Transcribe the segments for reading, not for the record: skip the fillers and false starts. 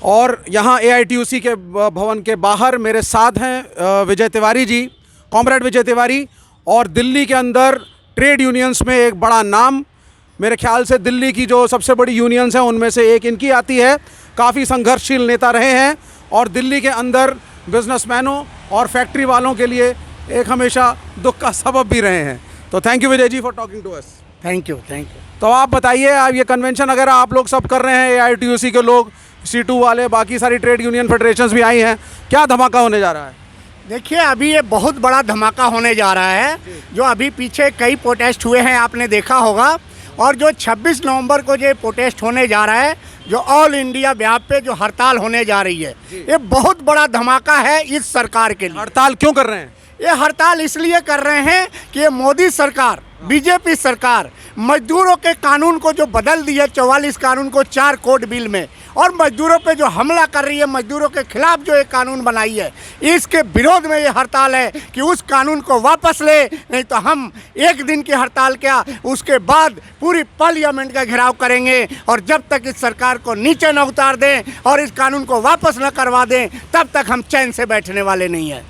और यहाँ AITUC के भवन के बाहर मेरे साथ हैं विजय तिवारी जी, कॉमरेड विजय तिवारी। और दिल्ली के अंदर ट्रेड यूनियंस में एक बड़ा नाम, मेरे ख्याल से दिल्ली की जो सबसे बड़ी यूनियंस हैं उनमें से एक इनकी आती है। काफ़ी संघर्षशील नेता रहे हैं और दिल्ली के अंदर बिजनेसमैनों और फैक्ट्री वालों के लिए एक हमेशा दुख का सबब भी रहे हैं। तो thank you Vijay ji for talking to us. Thank you. तो आप बताइए, आप ये कन्वेंशन अगर आप लोग सब कर रहे हैं, AITUC के लोग, C2 वाले, बाकी सारी ट्रेड यूनियन फेडरेशंस भी आई हैं, क्या धमाका होने जा रहा है? देखिए, अभी ये बहुत बड़ा धमाका होने जा रहा है। जो अभी पीछे कई प्रोटेस्ट हुए हैं आपने देखा होगा, और जो 26 नवंबर को जो प्रोटेस्ट होने जा रहा है, जो ऑल इंडिया व्याप पे जो हड़ताल होने जा रही है, ये बहुत बड़ा धमाका है इस सरकार के लिए। हड़ताल क्यों कर रहे हैं? ये हड़ताल इसलिए कर रहे हैं कि ये मोदी सरकार, बीजेपी सरकार मजदूरों के कानून को जो बदल दिया, 44 कानून को 4 कोड बिल में, और मजदूरों पे जो हमला कर रही है, मजदूरों के खिलाफ जो एक कानून बनाई है, इसके विरोध में ये हड़ताल है कि उस कानून को वापस ले, नहीं तो हम एक दिन की हड़ताल क्या, उसके बाद पूरी पार्लियामेंट का घेराव करेंगे। और जब तक इस सरकार को नीचे न उतार दें और इस कानून को वापस न करवा दें, तब तक हम चैन से बैठने वाले नहीं हैं।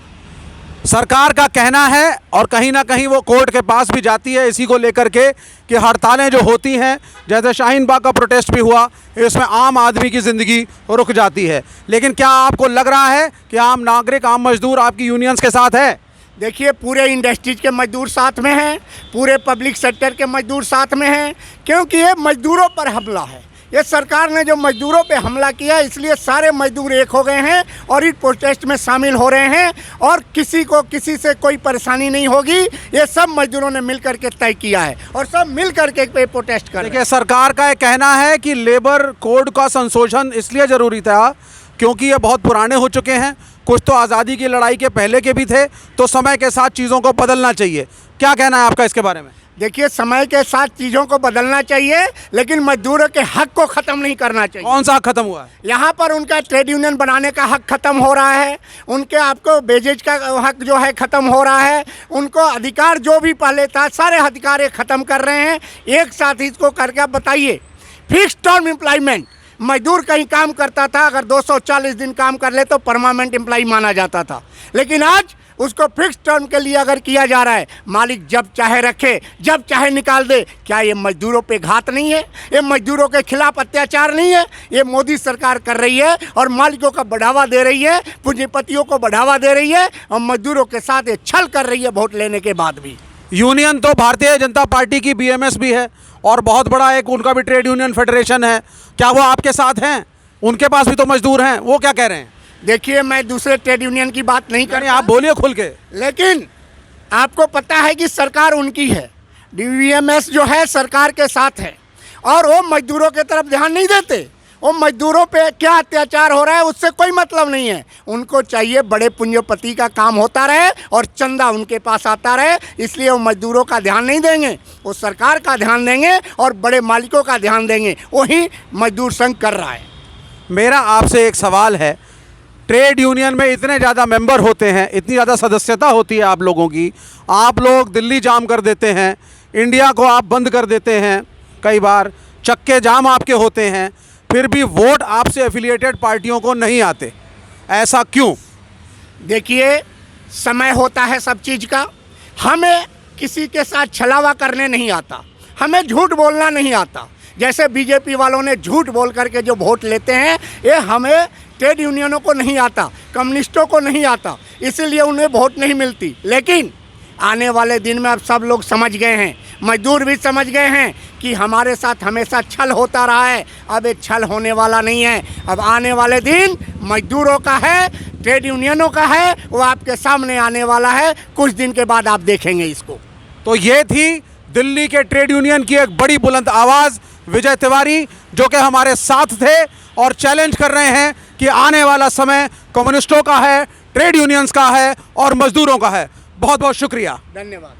सरकार का कहना है, और कहीं ना कहीं वो कोर्ट के पास भी जाती है इसी को लेकर के, कि हड़तालें जो होती हैं, जैसे शाहीन बाग का प्रोटेस्ट भी हुआ, इसमें आम आदमी की ज़िंदगी रुक जाती है। लेकिन क्या आपको लग रहा है कि आम नागरिक, आम मजदूर आपकी यूनियंस के साथ है? देखिए, पूरे इंडस्ट्रीज के मजदूर साथ में हैं, पूरे पब्लिक सेक्टर के मजदूर साथ में हैं, क्योंकि ये मजदूरों पर हमला है। ये सरकार ने जो मजदूरों पे हमला किया, इसलिए सारे मजदूर एक हो गए हैं और इस प्रोटेस्ट में शामिल हो रहे हैं, और किसी को किसी से कोई परेशानी नहीं होगी। ये सब मजदूरों ने मिलकर के तय किया है और सब मिलकर के पे प्रोटेस्ट कर रहे हैं। देखिए, सरकार का ये कहना है कि लेबर कोड का संशोधन इसलिए ज़रूरी था क्योंकि ये बहुत पुराने हो चुके हैं, कुछ तो आज़ादी की लड़ाई के पहले के भी थे, तो समय के साथ चीज़ों को बदलना चाहिए। क्या कहना है आपका इसके बारे में? देखिए, समय के साथ चीज़ों को बदलना चाहिए, लेकिन मजदूरों के हक को ख़त्म नहीं करना चाहिए। कौन सा हक खत्म हुआ है? यहाँ पर उनका ट्रेड यूनियन बनाने का हक ख़त्म हो रहा है, उनके आपको बेजेज का हक जो है ख़त्म हो रहा है, उनको अधिकार जो भी पहले था सारे अधिकार ख़त्म कर रहे हैं। एक साथ इसको करके आप बताइए, फिक्स टर्म एम्प्लॉयमेंट, मजदूर कहीं काम करता था, अगर 240 दिन काम कर ले तो परमानेंट एम्प्लॉय माना जाता था, लेकिन आज उसको फिक्स टर्म के लिए अगर किया जा रहा है, मालिक जब चाहे रखे, जब चाहे निकाल दे। क्या ये मजदूरों पे घात नहीं है? ये मजदूरों के खिलाफ अत्याचार नहीं है? ये मोदी सरकार कर रही है और मालिकों का बढ़ावा दे रही है, पूंजीपतियों को बढ़ावा दे रही है, और मजदूरों के साथ ये छल कर रही है वोट लेने के बाद भी। यूनियन तो भारतीय जनता पार्टी की BMS भी है, और बहुत बड़ा एक उनका भी ट्रेड यूनियन फेडरेशन है। क्या वो आपके साथ हैं? उनके पास भी तो मजदूर हैं, वो क्या कह रहे हैं? देखिए, मैं दूसरे ट्रेड यूनियन की बात नहीं कर रहा, आप बोलिए खुल के। लेकिन आपको पता है कि सरकार उनकी है, BMS जो है सरकार के साथ है, और वो मजदूरों के तरफ ध्यान नहीं देते। वो मजदूरों पे क्या अत्याचार हो रहा है उससे कोई मतलब नहीं है। उनको चाहिए बड़े पूंजीपति का काम होता रहे और चंदा उनके पास आता रहे, इसलिए वो मजदूरों का ध्यान नहीं देंगे, वो सरकार का ध्यान देंगे और बड़े मालिकों का ध्यान देंगे। वही मजदूर संघ कर रहा है। मेरा आपसे एक सवाल है, ट्रेड यूनियन में इतने ज़्यादा मेंबर होते हैं, इतनी ज़्यादा सदस्यता होती है आप लोगों की, आप लोग दिल्ली जाम कर देते हैं, इंडिया को आप बंद कर देते हैं, कई बार चक्के जाम आपके होते हैं, फिर भी वोट आपसे एफिलिएटेड पार्टियों को नहीं आते, ऐसा क्यों? देखिए, समय होता है सब चीज़ का। हमें किसी के साथ छलावा करने नहीं आता, हमें झूठ बोलना नहीं आता। जैसे बीजेपी वालों ने झूठ बोल करके जो वोट लेते हैं, ये हमें ट्रेड यूनियनों को नहीं आता, कम्युनिस्टों को नहीं आता, इसीलिए उन्हें वोट नहीं मिलती। लेकिन आने वाले दिन में अब सब लोग समझ गए हैं, मजदूर भी समझ गए हैं कि हमारे साथ हमेशा छल होता रहा है, अब ये छल होने वाला नहीं है। अब आने वाले दिन मजदूरों का है, ट्रेड यूनियनों का है, वो आपके सामने आने वाला है। कुछ दिन के बाद आप देखेंगे इसको। तो ये थी दिल्ली के ट्रेड यूनियन की एक बड़ी बुलंद आवाज़, विजय तिवारी, जो कि हमारे साथ थे और चैलेंज कर रहे हैं कि आने वाला समय कम्युनिस्टों का है, ट्रेड यूनियंस का है और मजदूरों का है। बहुत बहुत शुक्रिया, धन्यवाद।